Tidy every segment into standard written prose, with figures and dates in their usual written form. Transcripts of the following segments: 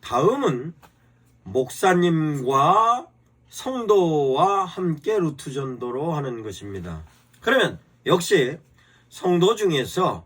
다음은 목사님과 성도와 함께 루트 전도로 하는 것입니다. 그러면 역시 성도 중에서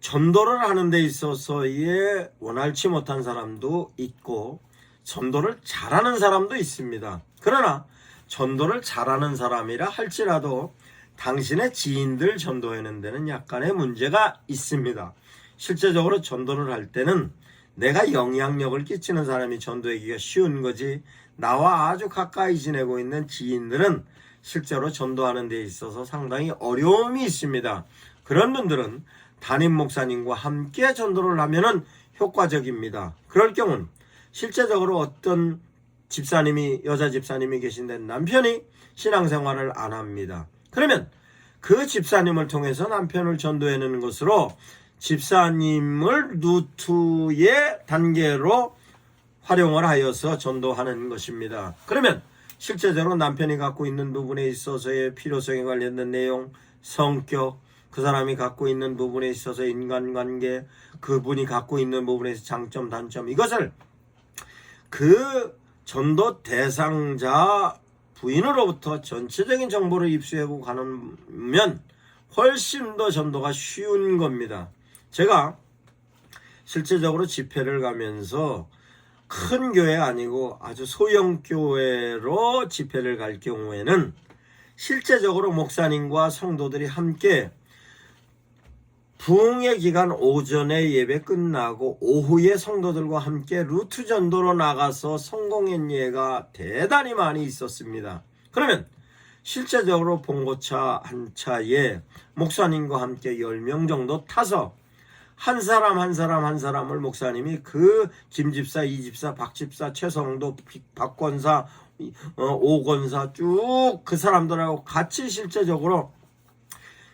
전도를 하는 데 있어서의 원활치 못한 사람도 있고 전도를 잘하는 사람도 있습니다. 그러나 전도를 잘하는 사람이라 할지라도 당신의 지인들 전도하는 데는 약간의 문제가 있습니다. 실제적으로 전도를 할 때는 내가 영향력을 끼치는 사람이 전도하기가 쉬운 거지, 나와 아주 가까이 지내고 있는 지인들은 실제로 전도하는 데 있어서 상당히 어려움이 있습니다. 그런 분들은 담임 목사님과 함께 전도를 하면 효과적입니다. 그럴 경우는 실제적으로 어떤 집사님이, 여자 집사님이 계신데 남편이 신앙생활을 안 합니다. 그러면 그 집사님을 통해서 남편을 전도해내는 것으로 집사님을 루트의 단계로 활용을 하여서 전도하는 것입니다. 그러면 실제적으로 남편이 갖고 있는 부분에 있어서의 필요성에 관련된 내용, 성격, 그 사람이 갖고 있는 부분에 있어서 인간관계, 그분이 갖고 있는 부분에서 장점, 단점, 이것을 그 전도 대상자 부인으로부터 전체적인 정보를 입수하고 가면 훨씬 더 전도가 쉬운 겁니다. 제가 실제적으로 집회를 가면서 큰 교회 아니고 아주 소형 교회로 집회를 갈 경우에는 실제적으로 목사님과 성도들이 함께 부흥의 기간 오전에 예배 끝나고 오후에 성도들과 함께 루트 전도로 나가서 성공한 예가 대단히 많이 있었습니다. 그러면 실제적으로 봉고차 한 차에 목사님과 함께 10명 정도 타서 한 사람 한 사람을 목사님이 그 김집사, 이집사, 박집사, 최성도, 박권사, 오권사 쭉 그 사람들하고 같이 실제적으로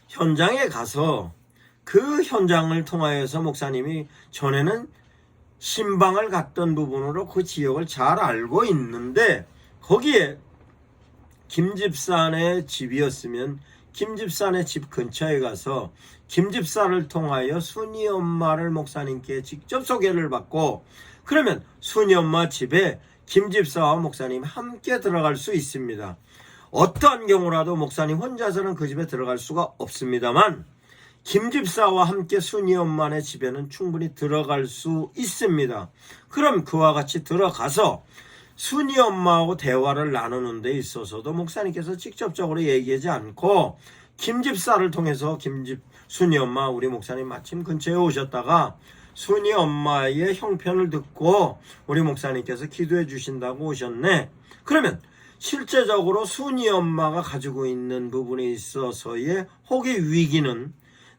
현장에 가서 그 현장을 통하여서 목사님이 전에는 신방을 갔던 부분으로 그 지역을 잘 알고 있는데, 거기에 김집산의 집이었으면 김집산의 집 근처에 가서 김집사를 통하여 순이 엄마를 목사님께 직접 소개를 받고, 그러면 순이 엄마 집에 김집사와 목사님 함께 들어갈 수 있습니다. 어떠한 경우라도 목사님 혼자서는 그 집에 들어갈 수가 없습니다만 김집사와 함께 순이 엄마네 집에는 충분히 들어갈 수 있습니다. 그럼 그와 같이 들어가서 순이 엄마하고 대화를 나누는 데 있어서도 목사님께서 직접적으로 얘기하지 않고 김집사를 통해서 순이 엄마, 우리 목사님 마침 근처에 오셨다가 순이 엄마의 형편을 듣고 우리 목사님께서 기도해 주신다고 오셨네. 그러면 실제적으로 순이 엄마가 가지고 있는 부분에 있어서의 혹의 위기는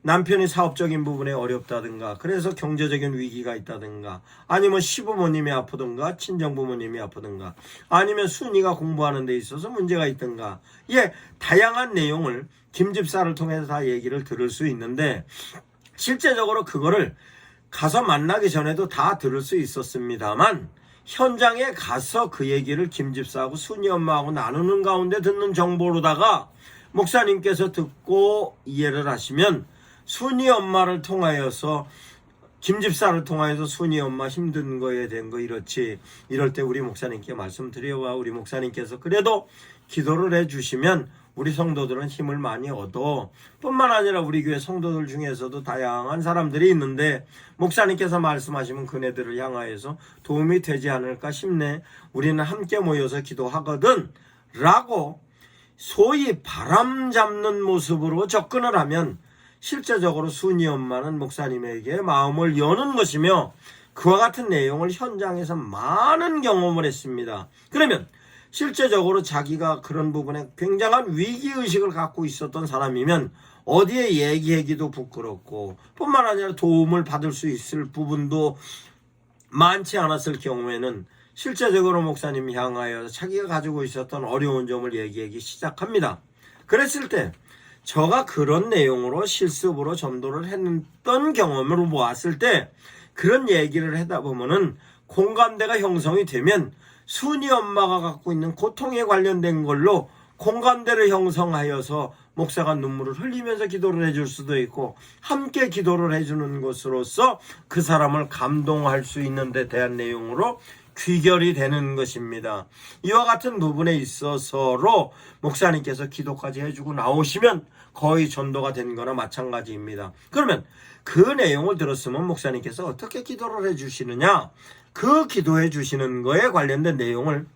남편이 사업적인 부분에 어렵다든가, 그래서 경제적인 위기가 있다든가, 아니면 시부모님이 아프든가, 친정부모님이 아프든가, 아니면 순이가 공부하는 데 있어서 문제가 있든가, 다양한 내용을 김집사를 통해서 다 얘기를 들을 수 있는데, 실제적으로 그거를 가서 만나기 전에도 다 들을 수 있었습니다만, 현장에 가서 그 얘기를 김집사하고 순이 엄마하고 나누는 가운데 듣는 정보로다가 목사님께서 듣고 이해를 하시면 순이 엄마를 통하여서 김집사를 통하여서 순이 엄마 힘든 거에 대한 거 이렇지, 이럴 때 우리 목사님께 말씀드려와 우리 목사님께서 그래도 기도를 해주시면 우리 성도들은 힘을 많이 얻어. 뿐만 아니라 우리 교회 성도들 중에서도 다양한 사람들이 있는데 목사님께서 말씀하시면 그네들을 향하여서 도움이 되지 않을까 싶네. 우리는 함께 모여서 기도하거든 라고 소위 바람 잡는 모습으로 접근을 하면 실제적으로 순이 엄마는 목사님에게 마음을 여는 것이며 그와 같은 내용을 현장에서 많은 경험을 했습니다. 그러면 실제적으로 자기가 그런 부분에 굉장한 위기의식을 갖고 있었던 사람이면 어디에 얘기하기도 부끄럽고 뿐만 아니라 도움을 받을 수 있을 부분도 많지 않았을 경우에는 실제적으로 목사님 향하여 자기가 가지고 있었던 어려운 점을 얘기하기 시작합니다. 그랬을 때 저가 그런 내용으로 실습으로 전도를 했던 경험으로 보았을 때 그런 얘기를 하다 보면은 공감대가 형성이 되면 순이 엄마가 갖고 있는 고통에 관련된 걸로 공감대를 형성하여서 목사가 눈물을 흘리면서 기도를 해줄 수도 있고 함께 기도를 해주는 것으로서 그 사람을 감동할 수 있는 데 대한 내용으로 귀결이 되는 것입니다. 이와 같은 부분에 있어서로 목사님께서 기도까지 해주고 나오시면 거의 전도가 된 거나 마찬가지입니다. 그러면 그 내용을 들었으면 목사님께서 어떻게 기도를 해주시느냐, 그 기도해 주시는 거에 관련된 내용을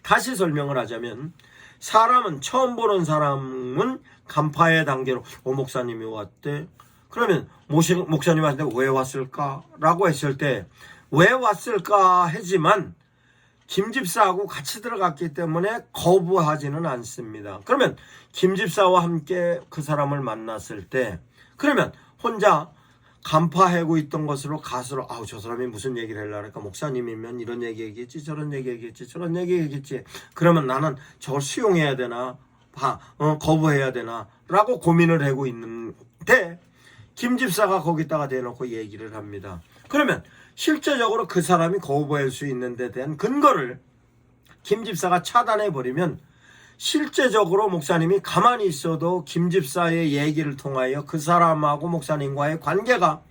다시 설명을 하자면, 사람은 처음 보는 사람은 간파의 단계로 목사님이 왔대. 그러면 목사님한테 왜 왔을까? 라고 했을 때 왜 왔을까 하지만 김 집사하고 같이 들어갔기 때문에 거부하지는 않습니다. 그러면 김 집사와 함께 그 사람을 만났을 때 그러면 혼자 간파하고 있던 것으로 가수로 저 사람이 무슨 얘기를 하려고 할까? 목사님이면 이런 얘기겠지, 저런 얘기겠지, 저런 얘기겠지. 그러면 나는 저걸 수용해야 되나, 거부해야 되나 라고 고민을 하고 있는데 김 집사가 거기다가 대놓고 얘기를 합니다. 그러면 실제적으로 그 사람이 거부할 수 있는 데 대한 근거를 김 집사가 차단해 버리면 실제적으로 목사님이 가만히 있어도 김 집사의 얘기를 통하여 그 사람하고 목사님과의 관계가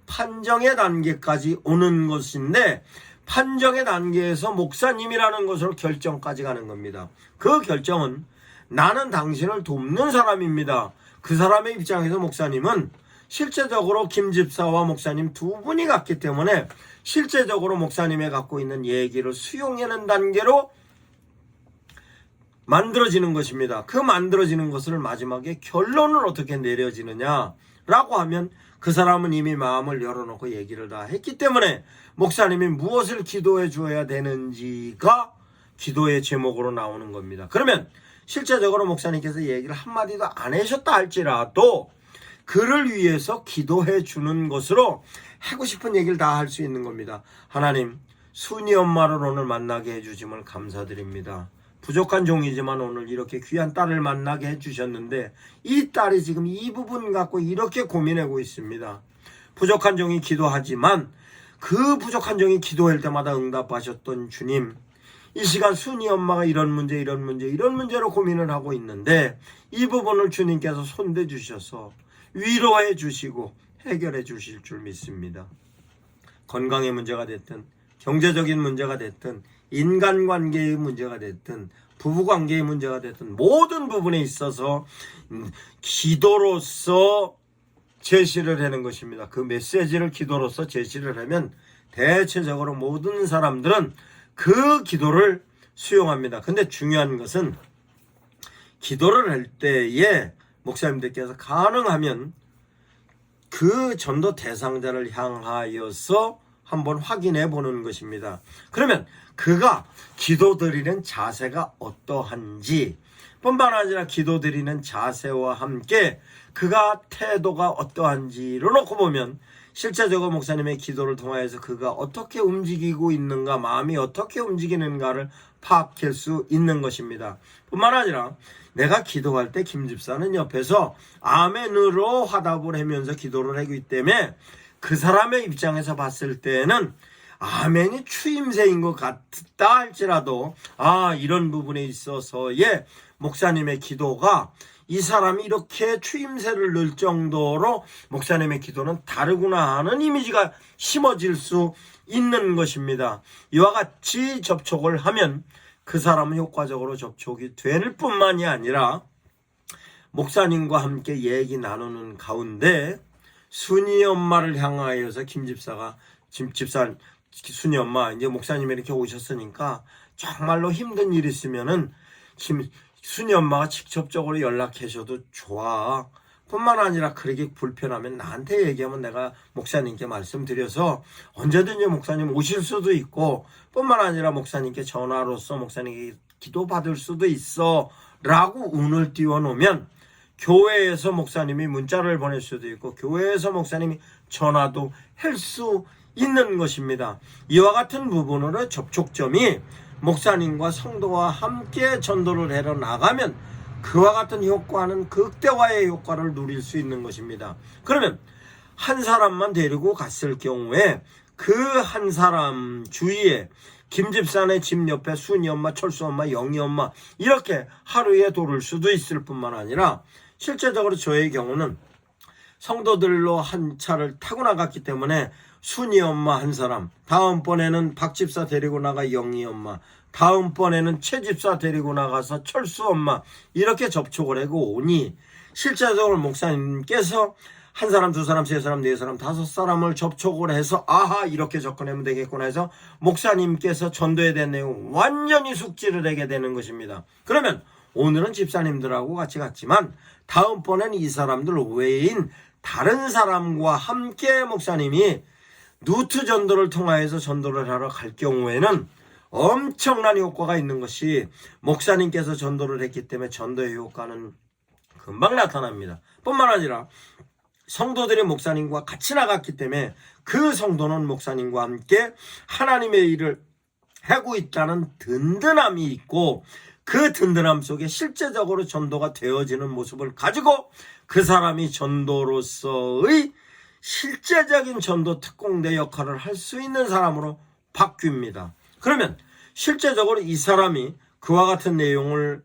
판정의 단계까지 오는 것인데, 판정의 단계에서 목사님이라는 것으로 결정까지 가는 겁니다. 그 결정은 나는 당신을 돕는 사람입니다. 그 사람의 입장에서 목사님은 실제적으로 김 집사와 목사님 두 분이 같기 때문에 실제적으로 목사님이 갖고 있는 얘기를 수용하는 단계로 만들어지는 것입니다. 그 만들어지는 것을 마지막에 결론을 어떻게 내려지느냐라고 하면 그 사람은 이미 마음을 열어놓고 얘기를 다 했기 때문에 목사님이 무엇을 기도해 주어야 되는지가 기도의 제목으로 나오는 겁니다. 그러면 실제적으로 목사님께서 얘기를 한마디도 안 하셨다 할지라도 그를 위해서 기도해 주는 것으로 하고 싶은 얘기를 다 할 수 있는 겁니다. 하나님, 순이 엄마를 오늘 만나게 해주심을 감사드립니다. 부족한 종이지만 오늘 이렇게 귀한 딸을 만나게 해주셨는데 이 딸이 지금 이 부분 갖고 이렇게 고민하고 있습니다. 부족한 종이 기도하지만 그 부족한 종이 기도할 때마다 응답하셨던 주님, 이 시간 순이 엄마가 이런 문제로 고민을 하고 있는데 이 부분을 주님께서 손대 주셔서 위로해 주시고 해결해 주실 줄 믿습니다. 건강의 문제가 됐든 경제적인 문제가 됐든 인간관계의 문제가 됐든 부부관계의 문제가 됐든 모든 부분에 있어서 기도로서 제시를 하는 것입니다. 그 메시지를 기도로서 제시를 하면 대체적으로 모든 사람들은 그 기도를 수용합니다. 근데 중요한 것은 기도를 할 때에 목사님들께서 가능하면 그 전도 대상자를 향하여서 한번 확인해 보는 것입니다. 그러면 그가 기도드리는 자세가 어떠한지 뿐만 아니라 기도드리는 자세와 함께 그가 태도가 어떠한지를 놓고 보면 실제적으로 목사님의 기도를 통하여서 그가 어떻게 움직이고 있는가, 마음이 어떻게 움직이는가를 파악할 수 있는 것입니다. 뿐만 아니라 내가 기도할 때 김 집사는 옆에서 아멘으로 화답을 하면서 기도를 하기 때문에 그 사람의 입장에서 봤을 때는 아멘이 추임새인 것 같다 할지라도 이런 부분에 있어서의 목사님의 기도가 이 사람이 이렇게 추임새를 넣을 정도로 목사님의 기도는 다르구나 하는 이미지가 심어질 수 있는 것입니다. 이와 같이 접촉을 하면 그 사람은 효과적으로 접촉이 될 뿐만이 아니라 목사님과 함께 얘기 나누는 가운데 순이 엄마를 향하여서 김 집사가 순이 엄마, 이제 목사님이 이렇게 오셨으니까 정말로 힘든 일 있으면은 순이 엄마가 직접적으로 연락하셔도 좋아. 뿐만 아니라 그렇게 불편하면 나한테 얘기하면 내가 목사님께 말씀드려서 언제든지 목사님 오실 수도 있고, 뿐만 아니라 목사님께 전화로서 목사님께 기도받을 수도 있어 라고 운을 띄워놓으면 교회에서 목사님이 문자를 보낼 수도 있고 교회에서 목사님이 전화도 할 수 있는 것입니다. 이와 같은 부분으로 접촉점이 목사님과 성도와 함께 전도를 해러 나가면 그와 같은 효과는 극대화의 효과를 누릴 수 있는 것입니다. 그러면 한 사람만 데리고 갔을 경우에 그 한 사람 주위에 김 집사네 집 옆에 순이 엄마, 철수 엄마, 영희 엄마 이렇게 하루에 돌을 수도 있을 뿐만 아니라 실제적으로 저의 경우는 성도들로 한 차를 타고 나갔기 때문에 순이 엄마 한 사람, 다음번에는 박 집사 데리고 나가 영희 엄마, 다음번에는 최 집사 데리고 나가서 철수 엄마, 이렇게 접촉을 하고 오니 실제적으로 목사님께서 한 사람, 두 사람, 세 사람, 네 사람, 다섯 사람을 접촉을 해서 아하 이렇게 접근하면 되겠구나 해서 목사님께서 전도에 대한 내용 완전히 숙지를 하게 되는 것입니다. 그러면 오늘은 집사님들하고 같이 갔지만 다음번엔 이 사람들 외인 다른 사람과 함께 목사님이 누트 전도를 통하여서 전도를 하러 갈 경우에는 엄청난 효과가 있는 것이 목사님께서 전도를 했기 때문에 전도의 효과는 금방 나타납니다. 뿐만 아니라 성도들이 목사님과 같이 나갔기 때문에 그 성도는 목사님과 함께 하나님의 일을 하고 있다는 든든함이 있고 그 든든함 속에 실제적으로 전도가 되어지는 모습을 가지고 그 사람이 전도로서의 실제적인 전도 특공대 역할을 할 수 있는 사람으로 바뀝니다. 그러면 실제적으로 이 사람이 그와 같은 내용을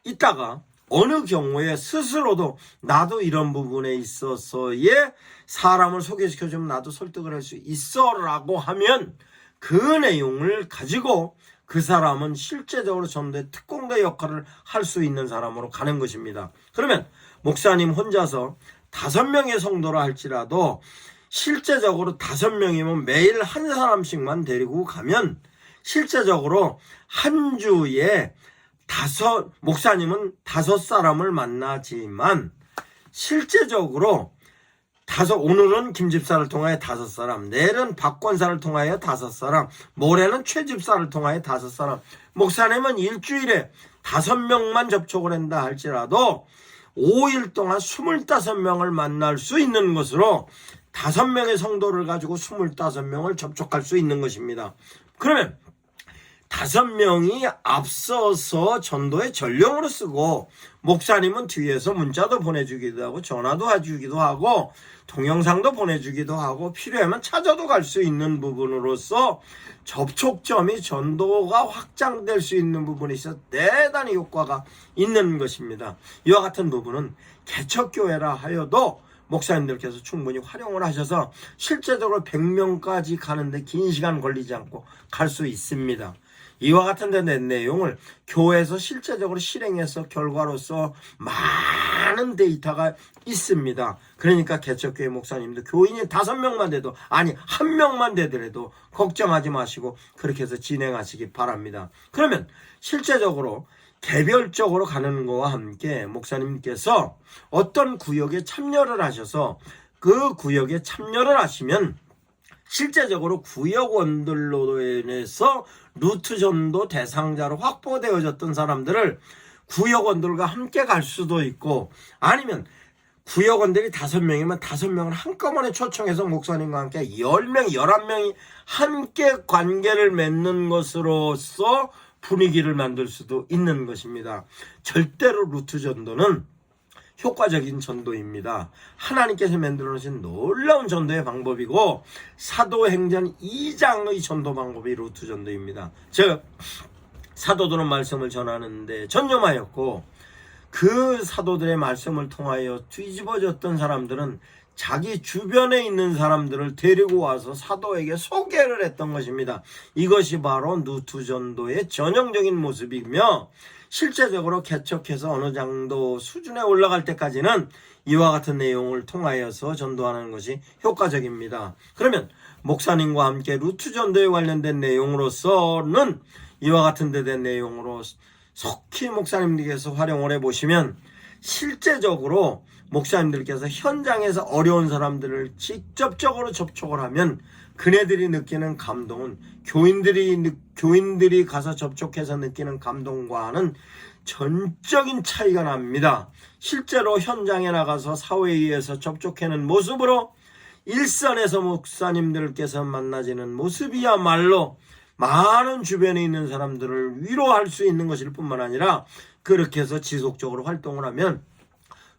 있다가 어느 경우에 스스로도 나도 이런 부분에 있어서의 사람을 소개시켜주면 나도 설득을 할 수 있어 라고 하면 그 내용을 가지고 그 사람은 실제적으로 전도의 특공대 역할을 할 수 있는 사람으로 가는 것입니다. 그러면 목사님 혼자서 5명의 성도라 할지라도 실제적으로 5명이면 매일 한 사람씩만 데리고 가면 실제적으로 한 주에 목사님은 5사람을 만나지만 실제적으로 오늘은 김 집사를 통하여 5사람, 내일은 박 권사를 통하여 5사람, 모레는 최 집사를 통하여 5사람, 목사님은 일주일에 5명만 접촉을 한다 할지라도 5일 동안 25명을 만날 수 있는 것으로 5명의 성도를 가지고 25명을 접촉할 수 있는 것입니다. 그러면 5명이 앞서서 전도의 전령으로 쓰고 목사님은 뒤에서 문자도 보내주기도 하고 전화도 해주기도 하고 동영상도 보내주기도 하고 필요하면 찾아도 갈 수 있는 부분으로서 접촉점이 전도가 확장될 수 있는 부분이 있어서 대단히 효과가 있는 것입니다. 이와 같은 부분은 개척교회라 하여도 목사님들께서 충분히 활용을 하셔서 실제적으로 100명까지 가는데 긴 시간 걸리지 않고 갈 수 있습니다. 이와 같은 데 낸 내용을 교회에서 실제적으로 실행해서 결과로서 많은 데이터가 있습니다. 그러니까 개척교회 목사님도 교인이 5명만 돼도 아니 1명만 되더라도 걱정하지 마시고 그렇게 해서 진행하시기 바랍니다. 그러면 실제적으로 개별적으로 가는 것과 함께 목사님께서 어떤 구역에 참여를 하셔서 그 구역에 참여를 하시면 실제적으로 구역원들로 인해서 루트 전도 대상자로 확보되어졌던 사람들을 구역원들과 함께 갈 수도 있고 아니면 구역원들이 5명이면 5명을 한꺼번에 초청해서 목사님과 함께 10명, 11명이 함께 관계를 맺는 것으로서 분위기를 만들 수도 있는 것입니다. 절대로 루트 전도는 효과적인 전도입니다. 하나님께서 만들어 놓으신 놀라운 전도의 방법이고 사도행전 2장의 전도 방법이 루트 전도입니다. 즉 사도들은 말씀을 전하는데 전념하였고 그 사도들의 말씀을 통하여 뒤집어졌던 사람들은 자기 주변에 있는 사람들을 데리고 와서 사도에게 소개를 했던 것입니다. 이것이 바로 루트 전도의 전형적인 모습이며 실제적으로 개척해서 어느 정도 수준에 올라갈 때까지는 이와 같은 내용을 통하여서 전도하는 것이 효과적입니다. 그러면 목사님과 함께 루트 전도에 관련된 내용으로서는 이와 같은 데 된 내용으로 속히 목사님들께서 활용을 해보시면 실제적으로 목사님들께서 현장에서 어려운 사람들을 직접적으로 접촉을 하면 그네들이 느끼는 감동은 교인들이 가서 접촉해서 느끼는 감동과는 전적인 차이가 납니다. 실제로 현장에 나가서 사회에서 접촉하는 모습으로 일선에서 목사님들께서 만나지는 모습이야말로 많은 주변에 있는 사람들을 위로할 수 있는 것일 뿐만 아니라 그렇게 해서 지속적으로 활동을 하면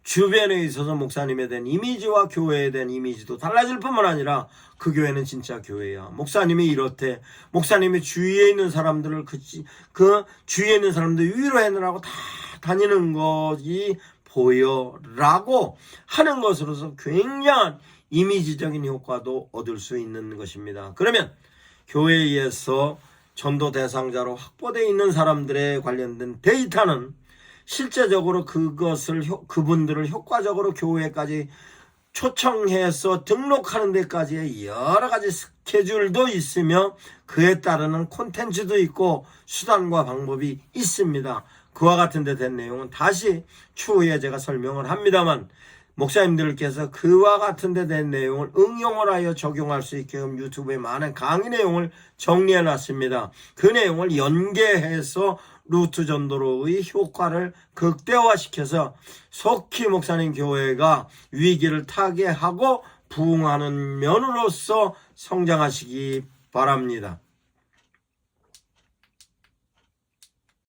주변에 있어서 목사님에 대한 이미지와 교회에 대한 이미지도 달라질 뿐만 아니라 그 교회는 진짜 교회야. 목사님이 이렇대. 목사님이 주위에 있는 사람들을 그 주위에 있는 사람들 위로해내라고 다 다니는 것이 보여라고 하는 것으로서 굉장한 이미지적인 효과도 얻을 수 있는 것입니다. 그러면 교회에서 전도 대상자로 확보되어 있는 사람들에 관련된 데이터는 실제적으로 그분들을 효과적으로 교회까지 초청해서 등록하는 데까지의 여러 가지 스케줄도 있으며 그에 따르는 콘텐츠도 있고 수단과 방법이 있습니다. 그와 같은 데 된 내용은 다시 추후에 제가 설명을 합니다만, 목사님들께서 그와 같은 데 된 내용을 응용을 하여 적용할 수 있게끔 유튜브에 많은 강의 내용을 정리해 놨습니다. 그 내용을 연계해서 루트 전도로의 효과를 극대화시켜서 속히 목사님 교회가 위기를 타개하고 부흥하는 면으로서 성장하시기 바랍니다.